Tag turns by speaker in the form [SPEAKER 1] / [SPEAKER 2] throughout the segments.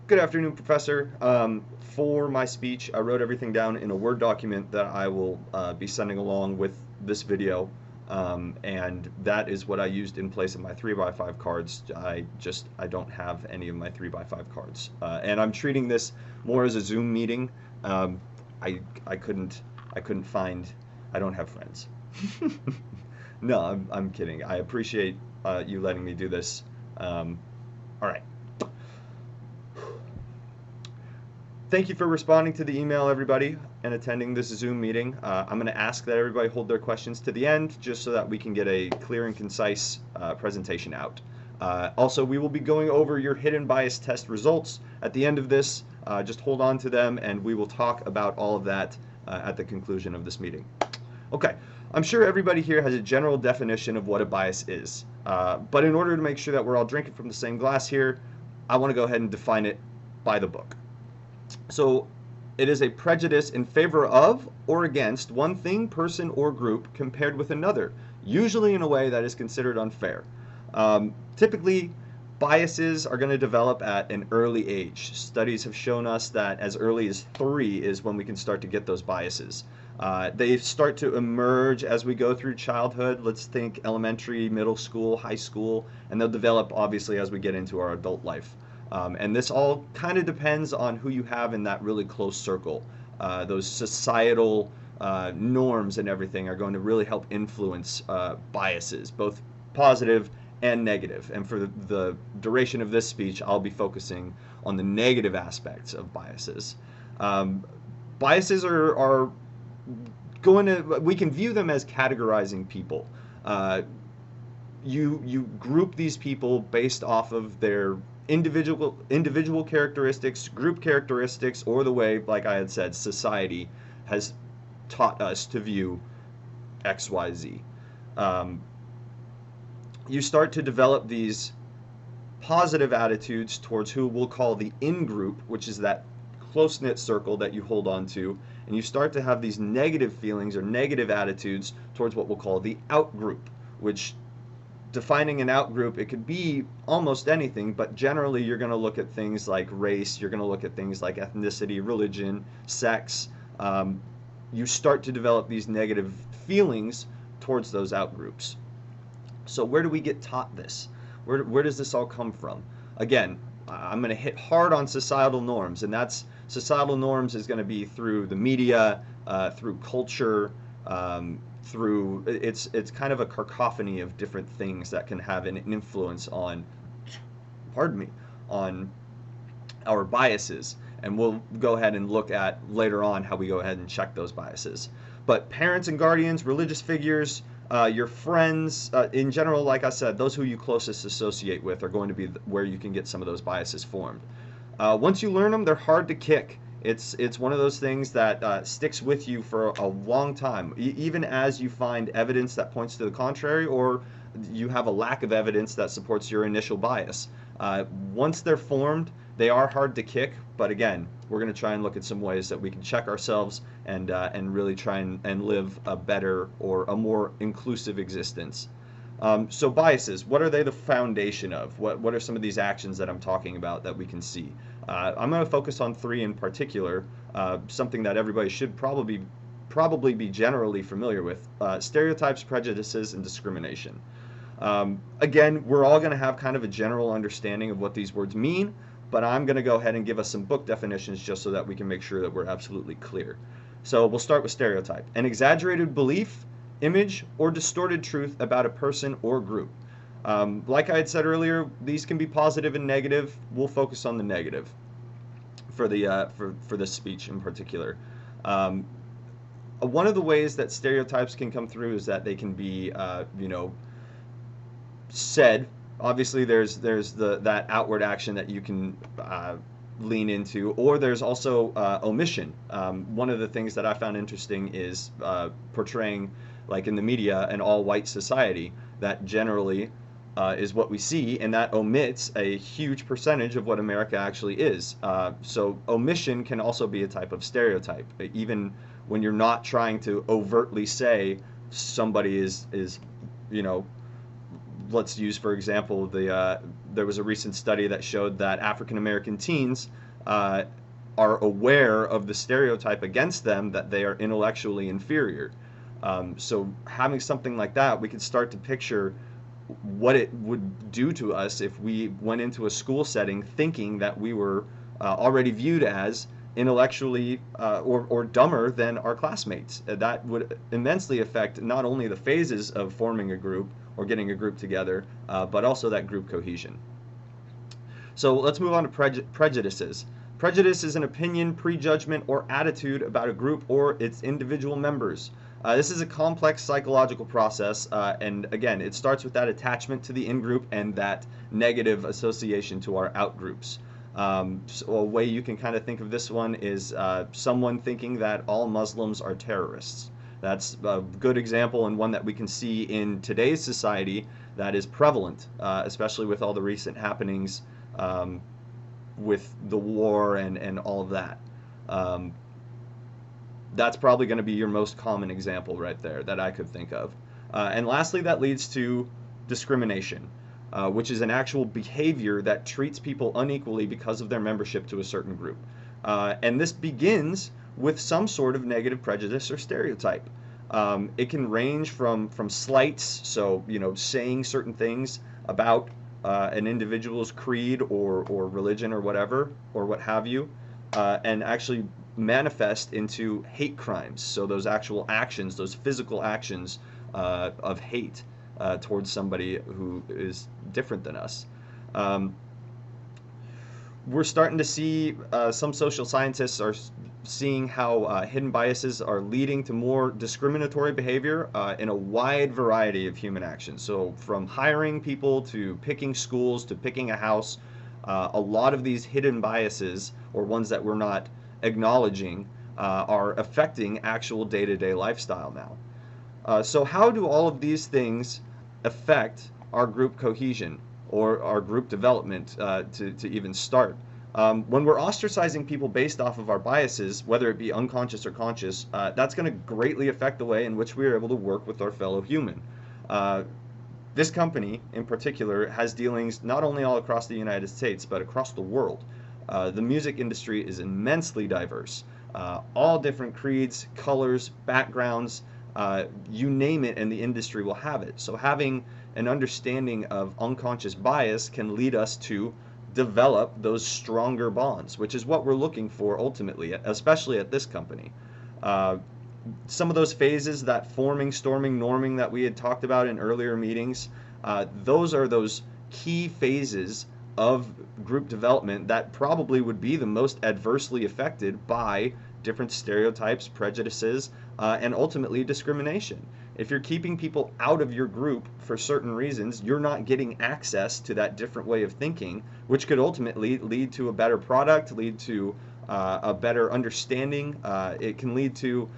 [SPEAKER 1] Good afternoon, Professor. For my speech, I wrote everything down in a Word document that I will be sending along with this video, and that is what I used in place of my 3x5 cards. I don't have any of my 3x5 cards, and I'm treating this more as a Zoom meeting. Um, I couldn't find. I don't have friends. No, I'm kidding. I appreciate you letting me do this. All right. Thank you for responding to the email, everybody, and attending this Zoom meeting. I'm going to ask that everybody hold their questions to the end, just so that we can get a clear and concise presentation out. Also, we will be going over your hidden bias test results at the end of this. Just hold on to them, and we will talk about all of that at the conclusion of this meeting. Okay, I'm sure everybody here has a general definition of what a bias is, but in order to make sure that we're all drinking from the same glass here, I want to go ahead and define it by the book. So it is a prejudice in favor of or against one thing, person, or group compared with another, usually in a way that is considered unfair. Typically, biases are going to develop at an early age. Studies have shown us that as early as 3 is when we can start to get those biases. They start to emerge as we go through childhood. Let's think elementary, middle school, high school, and they'll develop obviously as we get into our adult life. And this all kind of depends on who you have in that really close circle. Those societal norms and everything are going to really help influence biases, both positive and negative. And for the duration of this speech, I'll be focusing on the negative aspects of biases. Biases are going to, we can view them as categorizing people. You group these people based off of their individual characteristics, group characteristics, or the way, like I had said, society has taught us to view XYZ. You start to develop these positive attitudes towards who we'll call the in-group, which is that close-knit circle that you hold on to, and you start to have these negative feelings or negative attitudes towards what we'll call the out-group, which, defining an out-group, it could be almost anything, but generally you're going to look at things like race, you're going to look at things like ethnicity, religion, sex. You start to develop these negative feelings towards those out-groups. So where do we get taught this? Where does this all come from? Again, I'm going to hit hard on societal norms, and that's societal norms is going to be through the media, through culture, through it's kind of a cacophony of different things that can have an influence on, pardon me, on our biases. And we'll go ahead and look at later on how we go ahead and check those biases. But parents and guardians, religious figures, your friends, in general, like I said, those who you closest associate with are going to be where you can get some of those biases formed. Once you learn them, they're hard to kick. It's one of those things that sticks with you for a long time, even as you find evidence that points to the contrary, or you have a lack of evidence that supports your initial bias. Once they're formed, they are hard to kick, but again, we're going to try and look at some ways that we can check ourselves and really try and live a better or a more inclusive existence. So biases, what are they the foundation of? What are some of these actions that I'm talking about that we can see? I'm going to focus on 3 in particular, something that everybody should probably be generally familiar with: stereotypes, prejudices, and discrimination. Again, we're all going to have kind of a general understanding of what these words mean, but I'm going to go ahead and give us some book definitions just so that we can make sure that we're absolutely clear. So we'll start with stereotype: an exaggerated belief, image, or distorted truth about a person or group. Like I had said earlier, these can be positive and negative. We'll focus on the negative for the for this speech in particular. One of the ways that stereotypes can come through is that they can be, said. Obviously, there's that outward action that you can lean into, or there's also omission. One of the things that I found interesting is portraying, like in the media, an all-white society that generally is what we see, and that omits a huge percentage of what America actually is. So omission can also be a type of stereotype, even when you're not trying to overtly say somebody is let's use, for example, the there was a recent study that showed that African American teens uh, are aware of the stereotype against them that they are intellectually inferior. So having something like that, we could start to picture what it would do to us if we went into a school setting thinking that we were already viewed as intellectually or dumber than our classmates. That would immensely affect not only the phases of forming a group or getting a group together, but also that group cohesion. So let's move on to prejudices. Prejudice is an opinion, prejudgment, or attitude about a group or its individual members. This is a complex psychological process, and again, it starts with that attachment to the in-group and that negative association to our out-groups. So a way you can kind of think of this one is someone thinking that all Muslims are terrorists. That's a good example and one that we can see in today's society that is prevalent, especially with all the recent happenings with the war and all of that. That's probably going to be your most common example right there that I could think of. And lastly, that leads to discrimination, which is an actual behavior that treats people unequally because of their membership to a certain group. And this begins with some sort of negative prejudice or stereotype. It can range from slights, so saying certain things about an individual's creed or religion or whatever or what have you, and actually manifest into hate crimes. So those actual actions, those physical actions of hate towards somebody who is different than us. We're starting to see some social scientists are seeing how hidden biases are leading to more discriminatory behavior in a wide variety of human actions. So from hiring people to picking schools to picking a house, a lot of these hidden biases, or ones that we're not acknowledging, are affecting actual day-to-day lifestyle now. So how do all of these things affect our group cohesion or our group development to even start? When we're ostracizing people based off of our biases, whether it be unconscious or conscious, that's going to greatly affect the way in which we are able to work with our fellow human. This company in particular has dealings not only all across the United States, but across the world. The music industry is immensely diverse. All different creeds, colors, backgrounds, you name it, and the industry will have it. So having an understanding of unconscious bias can lead us to develop those stronger bonds, which is what we're looking for ultimately, especially at this company. Some of those phases, that forming, storming, norming that we had talked about in earlier meetings, those are those key phases of group development that probably would be the most adversely affected by different stereotypes, prejudices, and ultimately discrimination. If you're keeping people out of your group for certain reasons, you're not getting access to that different way of thinking, which could ultimately lead to a better product, lead to a better understanding. It can lead to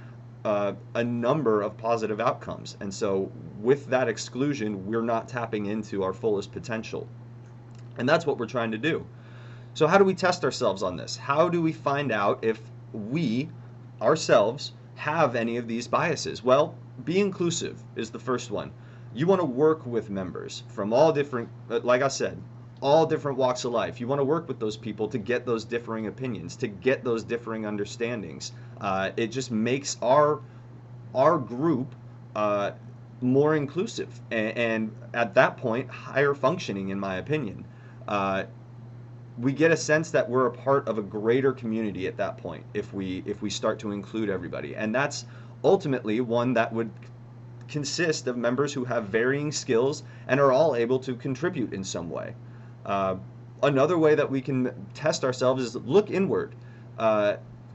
[SPEAKER 1] a number of positive outcomes. And so with that exclusion, we're not tapping into our fullest potential. And that's what we're trying to do. So how do we test ourselves on this? How do we find out if we ourselves have any of these biases? Well, be inclusive is the first one. You want to work with members from all different, like I said, all different walks of life. You want to work with those people to get those differing opinions, to get those differing understandings. It just makes our group more inclusive, and at that point, higher functioning, in my opinion. We get a sense that we're a part of a greater community at that point if we start to include everybody, and that's ultimately one that would consist of members who have varying skills and are all able to contribute in some way. Another way that we can test ourselves is look inward.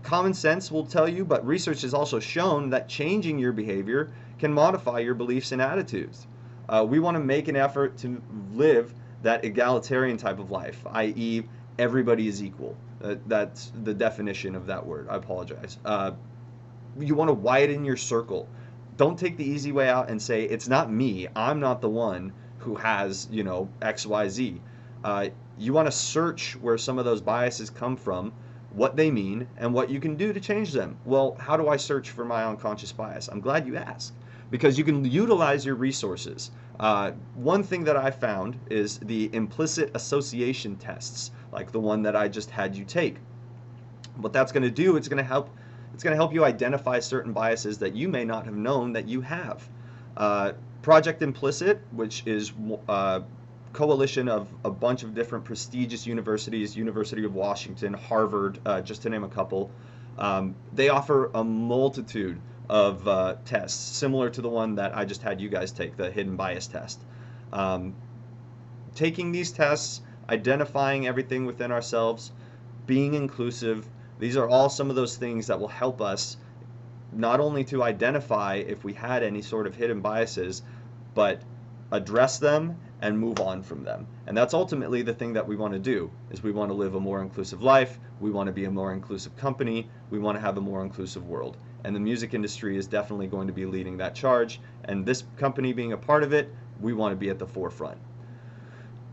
[SPEAKER 1] Common sense will tell you, but research has also shown that changing your behavior can modify your beliefs and attitudes. We want to make an effort to live that egalitarian type of life, i.e. everybody is equal. That's the definition of that word. I apologize. You want to widen your circle. Don't take the easy way out and say, it's not me, I'm not the one who has, X, Y, Z. You want to search where some of those biases come from, what they mean, and what you can do to change them. Well, how do I search for my unconscious bias? I'm glad you asked. because you can utilize your resources. One thing that I found is the implicit association tests, like the one that I just had you take. What that's going to do, it's going to help you identify certain biases that you may not have known that you have. Project Implicit, which is a coalition of a bunch of different prestigious universities, University of Washington, Harvard, just to name a couple. They offer a multitude of tests, similar to the one that I just had you guys take, the hidden bias test. Um, Taking these tests, identifying everything within ourselves, being inclusive, these are all some of those things that will help us not only to identify if we had any sort of hidden biases, but address them and move on from them. And that's ultimately the thing that we want to do, is we want to live a more inclusive life, we want to be a more inclusive company, we want to have a more inclusive world. And the music industry is definitely going to be leading that charge, and this company being a part of it, we want to be at the forefront.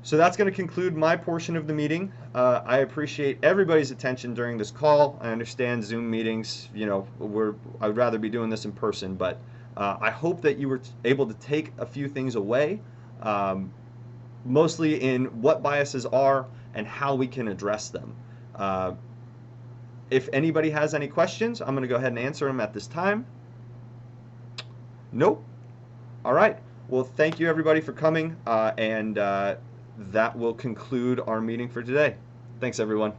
[SPEAKER 1] So that's going to conclude my portion of the meeting. I appreciate everybody's attention during this call. I understand Zoom meetings, I'd rather be doing this in person, but I hope that you were able to take a few things away, mostly in what biases are and how we can address them. If anybody has any questions, I'm going to go ahead and answer them at this time. Nope. All right. Well, thank you everybody for coming, and that will conclude our meeting for today. Thanks, everyone.